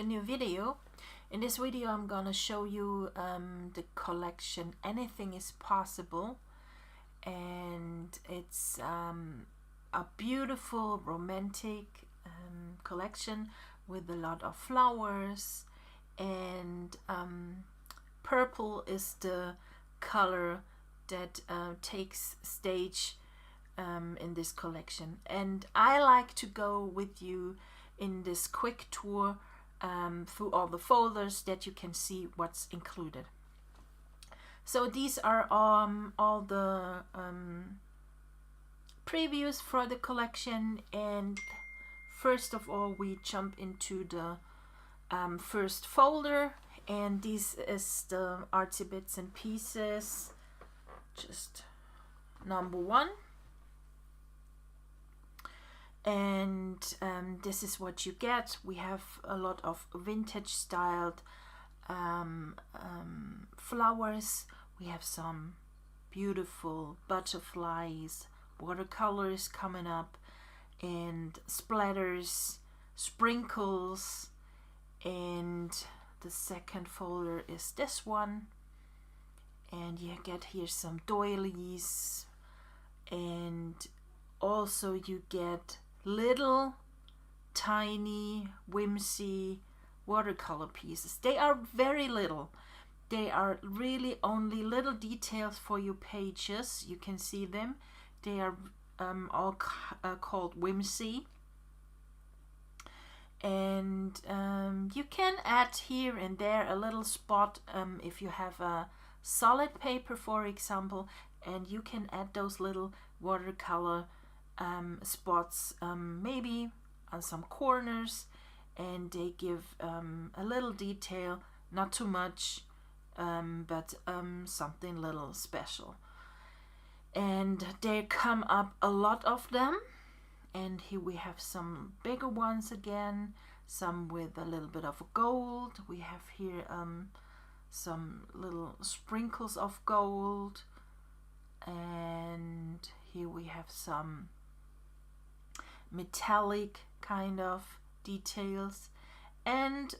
a new video. In this video I'm gonna show you the collection Anything is Possible, and it's a beautiful romantic collection with a lot of flowers, and purple is the color that takes stage in this collection. And I like to go with you in this quick tour through all the folders that you can see what's included. So these are all the previews for the collection, and first of all we jump into the first folder, and this is the artsy bits and pieces, just number 1. And this is what you get. We have a lot of vintage styled flowers. We have some beautiful butterflies, watercolors coming up, and splatters, sprinkles. And the second folder is this one, and you get here some doilies, and also you get little tiny whimsy watercolor pieces. They are very little. They are really only little details for your pages. You can see them. They are all called whimsy. And you can add here and there a little spot if you have a solid paper, for example, and you can add those little watercolor spots maybe on some corners, and they give a little detail, not too much, but something little special. And they come up a lot of them, and here we have some bigger ones again, some with a little bit of gold. We have here some little sprinkles of gold, and here we have some metallic kind of details, and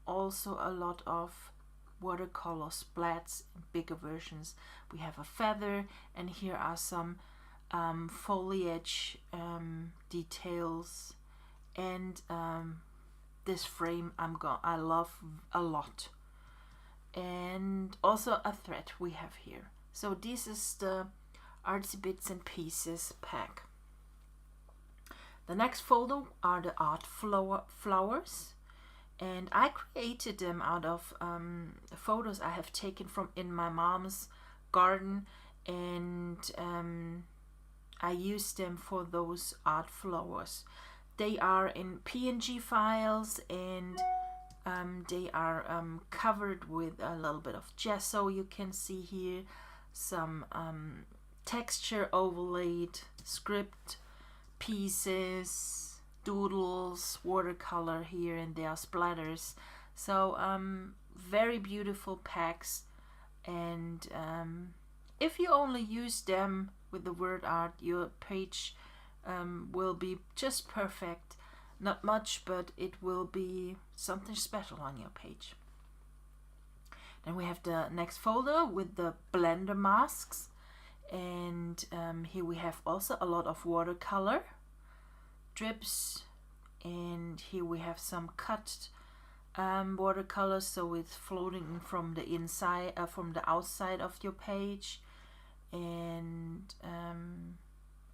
also a lot of watercolor splats, bigger versions. We have a feather, and here are some foliage details, and this frame I love a lot, and also a thread we have here. So this is the artsy bits and pieces pack. The next folder are the art flowers, and I created them out of photos I have taken from in my mom's garden, and I used them for those art flowers. They are in PNG files, and they are covered with a little bit of gesso. You can see here some texture overlaid script pieces, doodles, watercolor here and there, splatters. So very beautiful packs, and if you only use them with the word art, your page will be just perfect. Not much, but it will be something special on your page. Then we have the next folder with the blender masks, and here we have also a lot of watercolor drips, and here we have some cut watercolor, so it's floating from the inside, from the outside of your page. And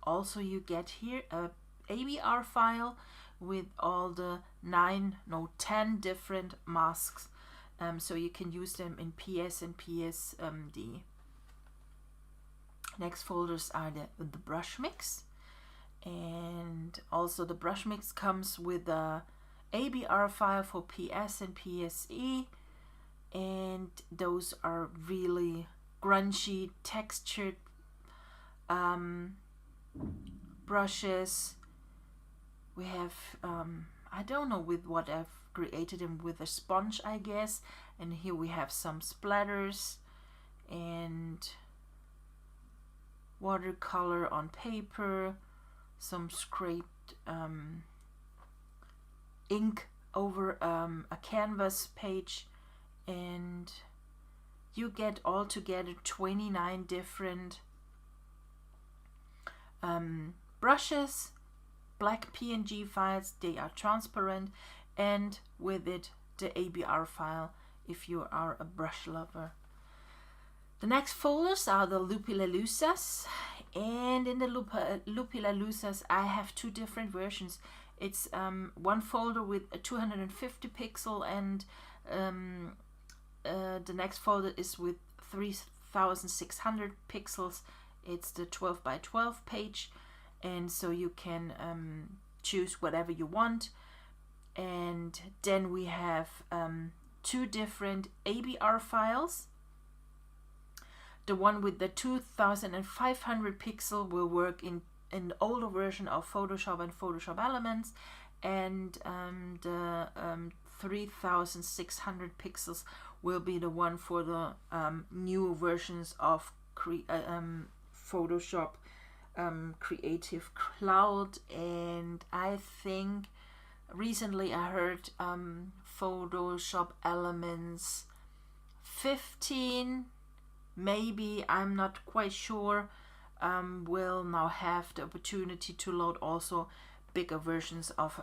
also you get here a ABR file with all the 10 different masks, so you can use them in PS and PSD. Next folders are the brush mix, and also the brush mix comes with a ABR file for PS and PSE, and those are really grungy textured brushes. We have I don't know with what I've created them, with a sponge I guess, and here we have some splatters and watercolor on paper, some scraped ink over a canvas page, and you get altogether 29 different brushes, black PNG files. They are transparent, and with it the ABR file if you are a brush lover. The next folders are the Lupilalusas, and in the Lupilalusas I have two different versions. It's one folder with a 250 pixel, and the next folder is with 3600 pixels. It's the 12 by 12 page, and so you can choose whatever you want. And then we have two different ABR files. The one with the 2500 pixel will work in the older version of Photoshop and Photoshop Elements, and the 3600 pixels will be the one for the newer versions of Photoshop Creative Cloud. And I think recently I heard Photoshop Elements 15, maybe, I'm not quite sure, will now have the opportunity to load also bigger versions of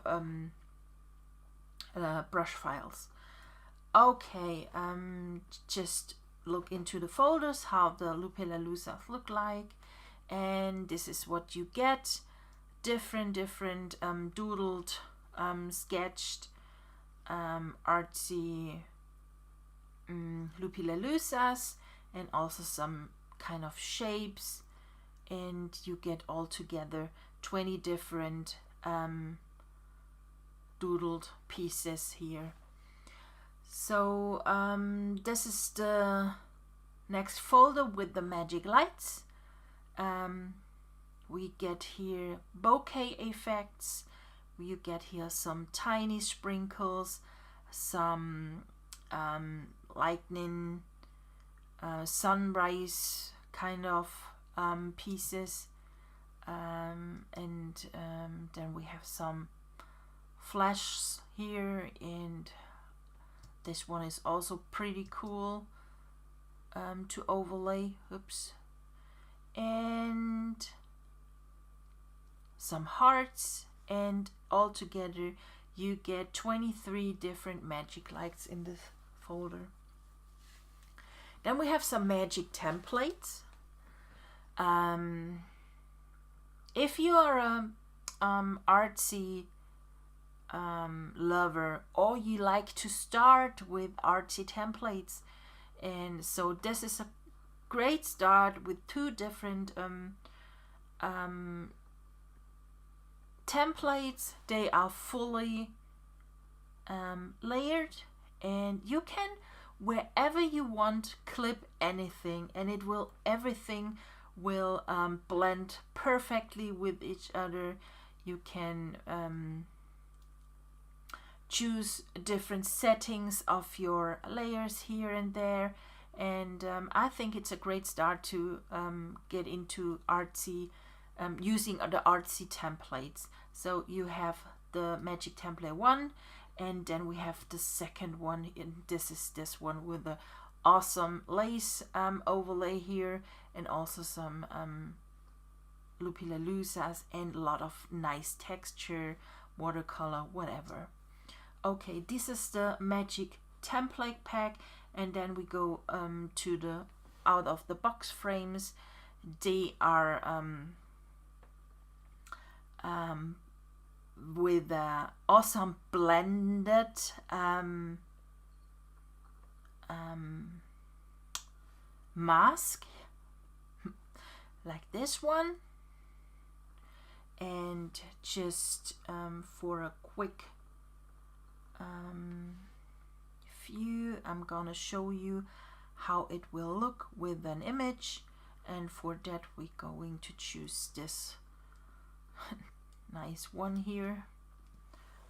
brush files. Okay, just look into the folders, how the Lupilalusas look like, and this is what you get. Different doodled, sketched, artsy Lupilalusas, and also some kind of shapes, and you get all together 20 different doodled pieces here. So this is the next folder with the magic lights. We get here bokeh effects, you get here some tiny sprinkles, some lightning, sunrise kind of pieces, and then we have some flashes here, and this one is also pretty cool to overlay. Oops. And some hearts, and all together you get 23 different magic lights in this folder. Then we have some magic templates. If you are a artsy lover, or you like to start with artsy templates, and so this is a great start with two different templates. They are fully layered, and you can, wherever you want, clip anything, and everything will blend perfectly with each other. You can choose different settings of your layers here and there, and I think it's a great start to get into artsy, using the artsy templates. So you have the magic template 1, and then we have the second one, and this is this one with the awesome lace overlay here, and also some Lupilalusas, and a lot of nice texture, watercolor, whatever. Okay, this is the magic template pack, and then we go to the out of the box frames. They are with a awesome blended mask like this one, and just for a quick view, I'm gonna show you how it will look with an image, and for that we're going to choose this nice one here,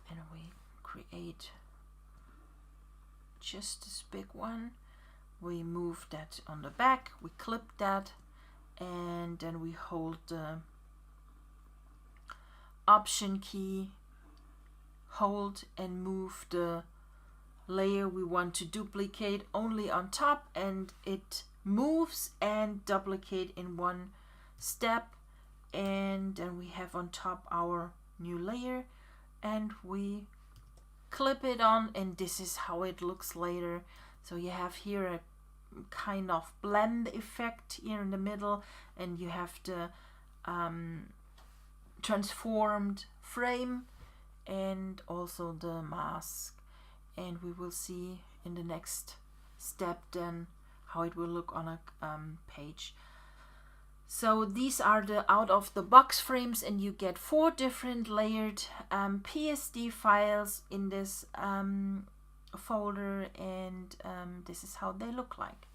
and we create just this big one. We move that on the back, we clip that, and then we hold the Option key hold and move the layer we want to duplicate only on top, and it moves and duplicate in one step, and then we have on top our new layer, and we clip it on, and this is how it looks later. So you have here a kind of blend effect here in the middle, and you have the transformed frame and also the mask, and we will see in the next step then how it will look on a page. So these are the out of the box frames, and you get 4 different layered PSD files in this folder, and this is how they look like.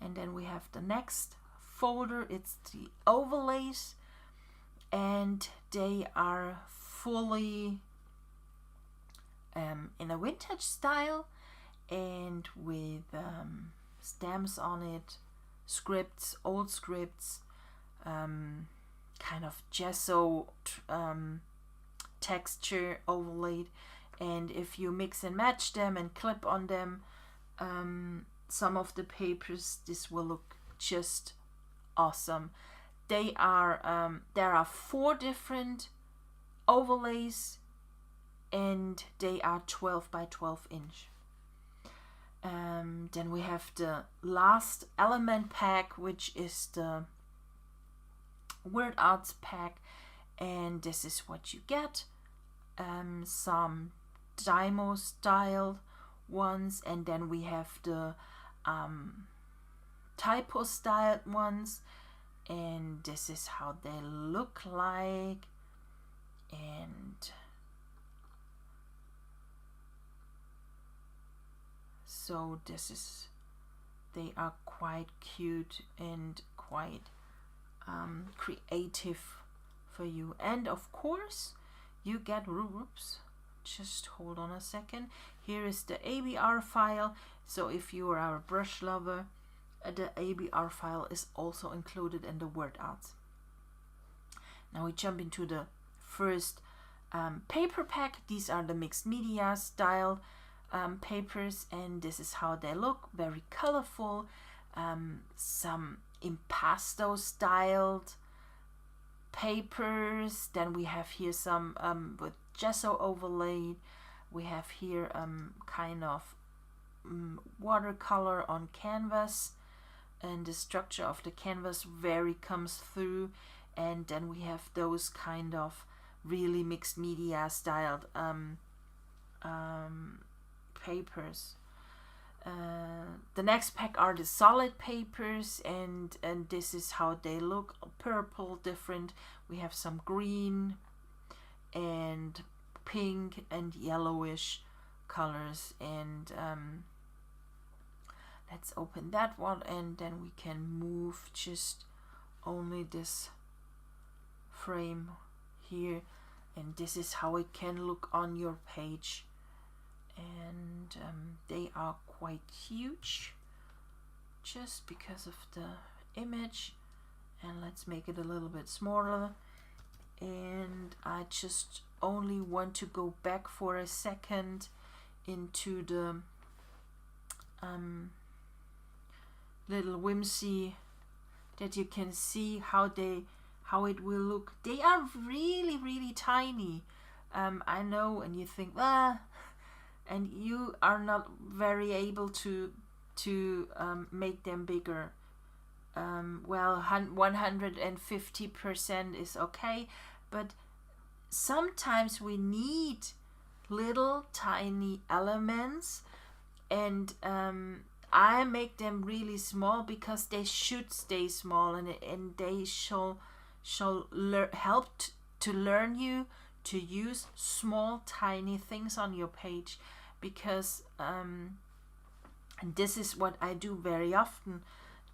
And then we have the next folder, it's the overlays, and they are fully in a vintage style and with stamps on it, scripts, old scripts, kind of gesso texture overlaid, and if you mix and match them and clip on them some of the papers, this will look just awesome. They are there are 4 different overlays, and they are 12 by 12 inch. Then we have the last element pack, which is the word arts pack, and this is what you get. Some Dymo style ones, and then we have the typo styled ones, and this is how they look like. And so this is, they are quite cute and quite creative for you. And of course you get oops, just hold on a second, here is the ABR file. So if you are a brush lover, the ABR file is also included in the word arts. Now we jump into the first paper pack. These are the mixed media style papers, and this is how they look, very colorful, some impasto styled papers. Then we have here some with gesso overlaid. We have here kind of watercolor on canvas, and the structure of the canvas very comes through. And then we have those kind of really mixed media styled papers. The next pack are the solid papers, and this is how they look, purple, different. We have some green and pink and yellowish colors, and let's open that one, and then we can move just only this frame here, and this is how it can look on your page. And they are quite huge just because of the image, and let's make it a little bit smaller. And I just only want to go back for a second into the little whimsy, that you can see how it will look. They are really tiny. I know, and you think, and you are not very able to make them bigger. Well, 150% is okay, but sometimes we need little tiny elements, and I make them really small because they should stay small, and they shall help to learn you to use small tiny things on your page, because and this is what I do very often,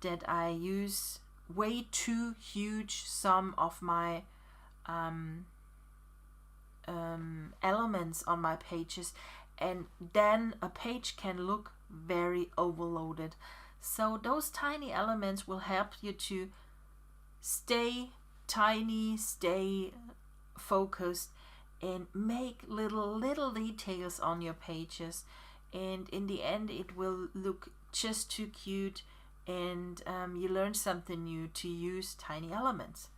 that I use way too huge some of my elements on my pages, and then a page can look very overloaded. So those tiny elements will help you to stay tiny, stay focused, and make little details on your pages, and in the end it will look just too cute, and you learn something new to use tiny elements.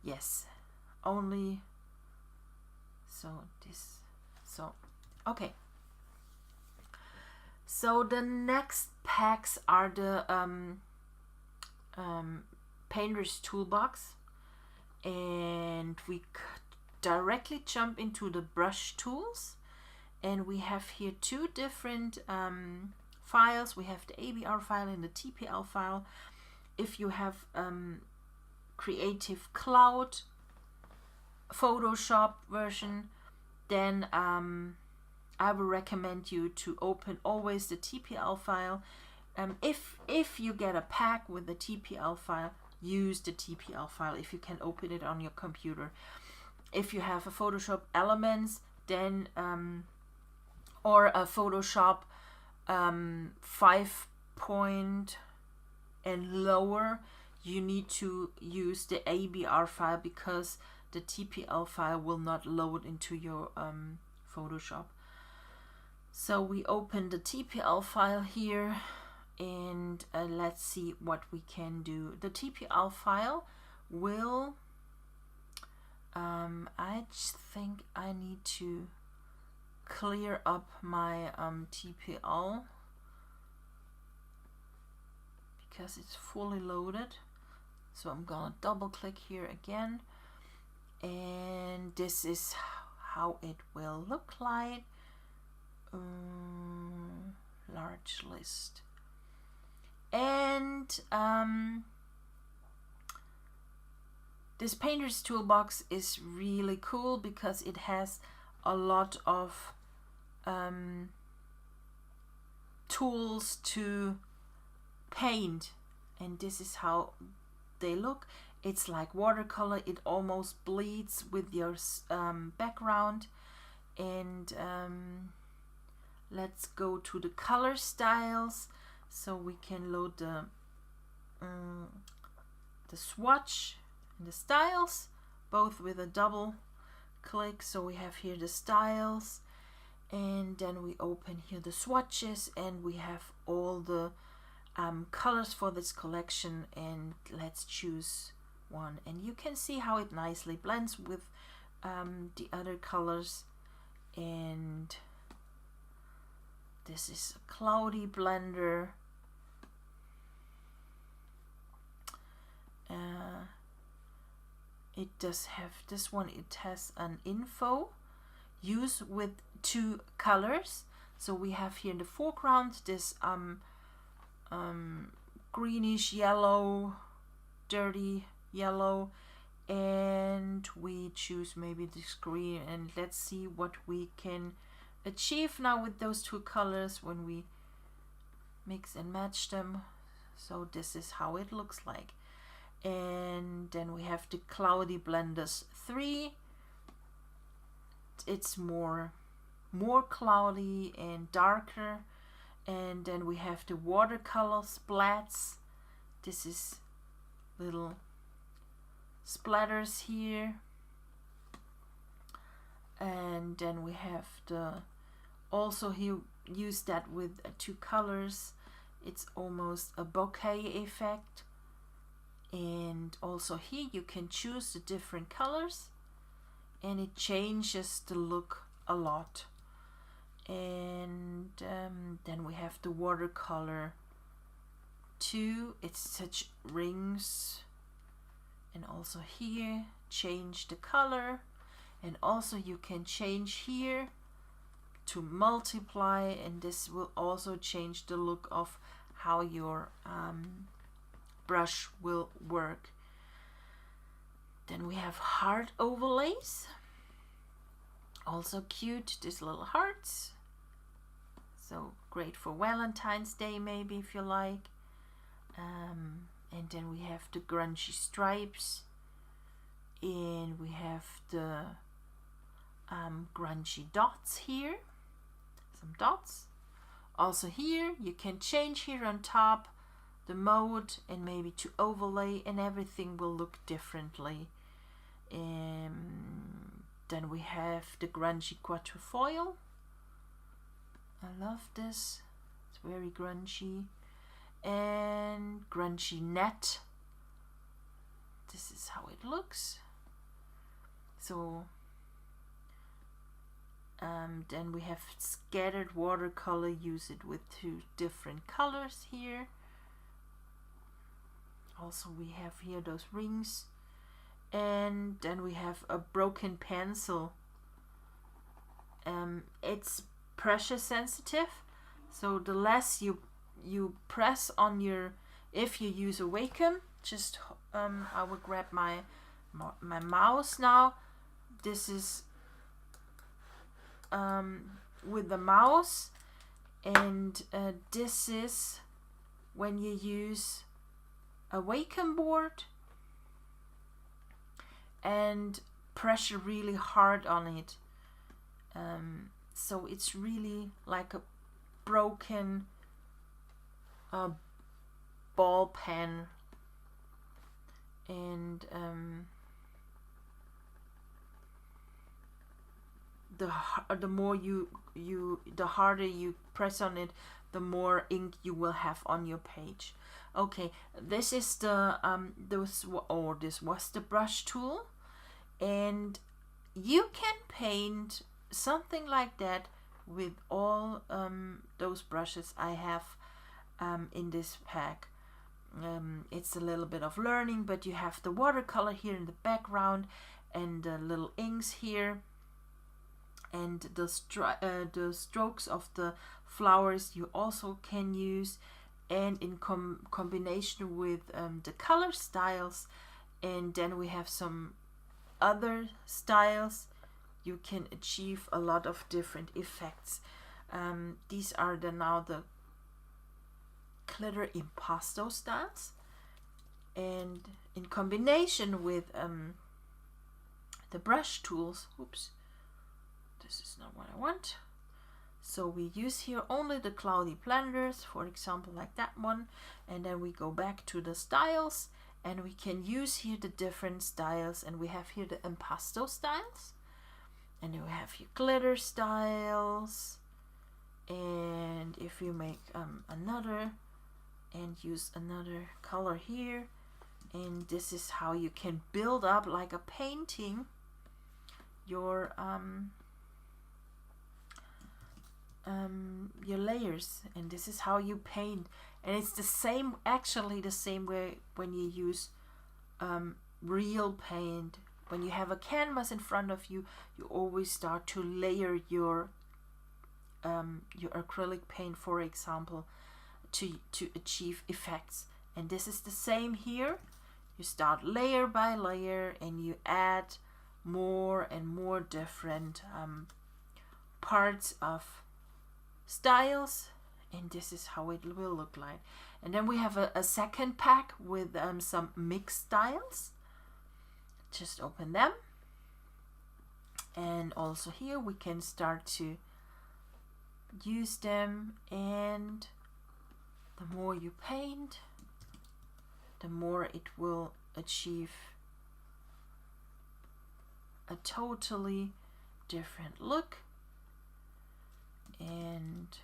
Yes, only okay. So the next packs are the Painter's Toolbox, and we directly jump into the brush tools, and we have here two different files. We have the ABR file and the TPL file. If you have Creative Cloud Photoshop version, then I would recommend you to open always the TPL file. If you get a pack with the TPL file, use the TPL file if you can open it on your computer. If you have a Photoshop Elements, then or a Photoshop 5 point and lower, you need to use the ABR file, because the TPL file will not load into your Photoshop. So we open the TPL file here, and let's see what we can do. The TPL file will I just think I need to clear up my TPL because it's fully loaded. So I'm gonna double click here again, and this is how it will look like. Large list, and this Painter's Toolbox is really cool because it has a lot of tools to paint, and this is how they look. It's like watercolor, it almost bleeds with your background. And let's go to the color styles, so we can load the swatch and the styles, both with a double click. So we have here the styles, and then we open here the swatches, and we have all the colors for this collection, and let's choose one, and you can see how it nicely blends with the other colors. And this is a cloudy blender. It does have this one, it has an info, use with 2 colors. So we have here in the foreground this greenish yellow, dirty yellow, and we choose maybe this green, and let's see what we can achieve now with those 2 colors when we mix and match them. So this is how it looks like. And then we have the Cloudy Blenders 3. It's more cloudy and darker. And then we have the watercolor splats. This is little splatters here. And then we have the, also he used that with 2 colors. It's almost a bokeh effect. And also here you can choose the different colors, and it changes the look a lot. And then we have the watercolor 2. It's such rings, and also here change the color, and also you can change here to multiply, and this will also change the look of how your brush will work. Then we have heart overlays, also cute, these little hearts, so great for Valentine's Day maybe if you like. And then we have the grungy stripes, and we have the grungy dots here, some dots. Also here you can change here on top the mode and maybe to overlay, and everything will look differently. Then we have the grungy quatrefoil. I love this. It's very grungy. And grungy net. This is how it looks. So then we have scattered watercolor. Use it with 2 different colors here. Also we have here those rings. And then we have a broken pencil. It's pressure sensitive, so the less you press on your, if you use a Wacom, just I will grab my mouse now. This is with the mouse, and this is when you use a Wacom board and pressure really hard on it. So it's really like a broken ball pen, and the more the harder you press on it, the more ink you will have on your page. Okay, this is the this was the brush tool, and you can paint something like that with all those brushes I have in this pack. It's a little bit of learning, but you have the watercolor here in the background and the little inks here, and the strokes of the flowers you also can use, and in combination with the color styles. And then we have some other styles. You can achieve a lot of different effects. These are now the glitter impasto styles, and in combination with the brush tools. Oops, this is not what I want. So we use here only the cloudy blenders, for example, like that one, and then we go back to the styles, and we can use here the different styles, and we have here the impasto styles, and then we have your glitter styles. And if you make another and use another color here, and this is how you can build up like a painting your layers. And this is how you paint, and it's the same, actually the same way when you use real paint. When you have a canvas in front of you, you always start to layer your acrylic paint, for example, to achieve effects. And this is the same here. You start layer by layer, and you add more and more different parts of styles, and this is how it will look like. And then we have a second pack with some mixed styles. Just open them, and also here we can start to use them. And the more you paint, the more it will achieve a totally different look. And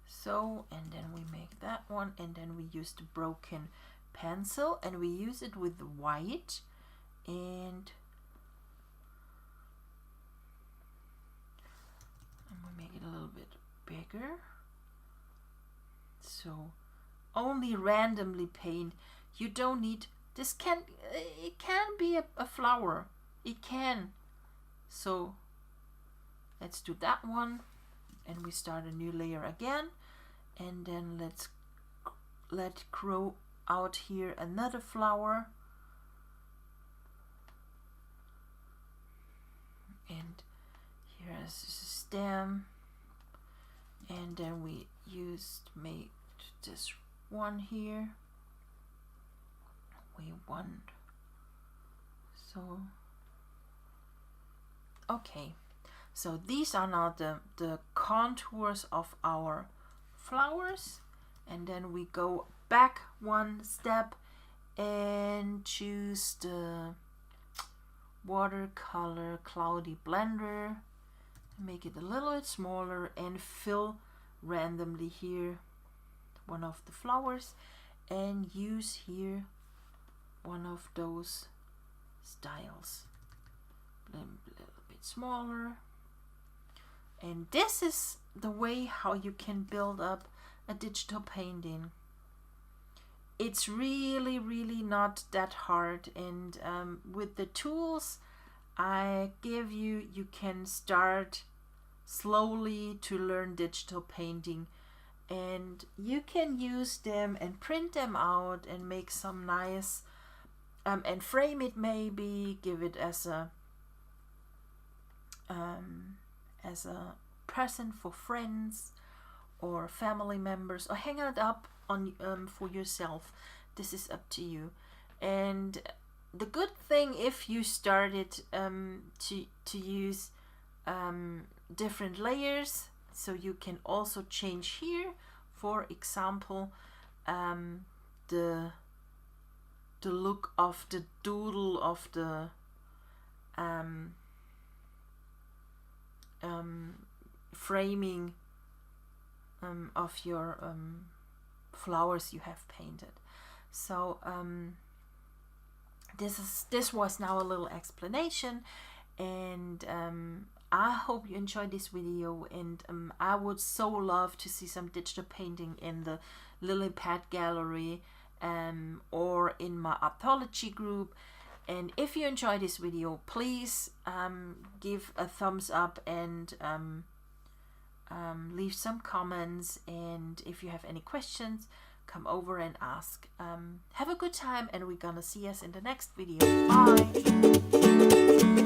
so, and then we make that one, and then we use the broken pencil, and we use it with the white, and we make it a little bit bigger. So only randomly paint. You don't need this. It can be a flower. It can. So let's do that one, and we start a new layer again, and then let grow out here another flower, and here is a stem, and then we made this one here. We want so. Okay, so these are now the contours of our flowers, and then we go back one step, and choose the watercolor cloudy blender. Make it a little bit smaller and fill randomly here one of the flowers, and use here one of those styles, a little bit smaller. And this is the way how you can build up a digital painting. It's really not that hard, and with the tools I give you, you can start slowly to learn digital painting, and you can use them and print them out and make some nice and frame it, maybe give it as a present for friends or family members, or hang it up on for yourself. This is up to you. And the good thing, if you started to use different layers, so you can also change here, for example, the look of the doodle of the framing of your flowers you have painted. So this was now a little explanation, and I hope you enjoyed this video, and I would so love to see some digital painting in the Lily Pad gallery or in my Artology group. And if you enjoyed this video, please give a thumbs up and leave some comments. And if you have any questions, come over and ask. Have a good time, and we're gonna see us in the next video. Bye!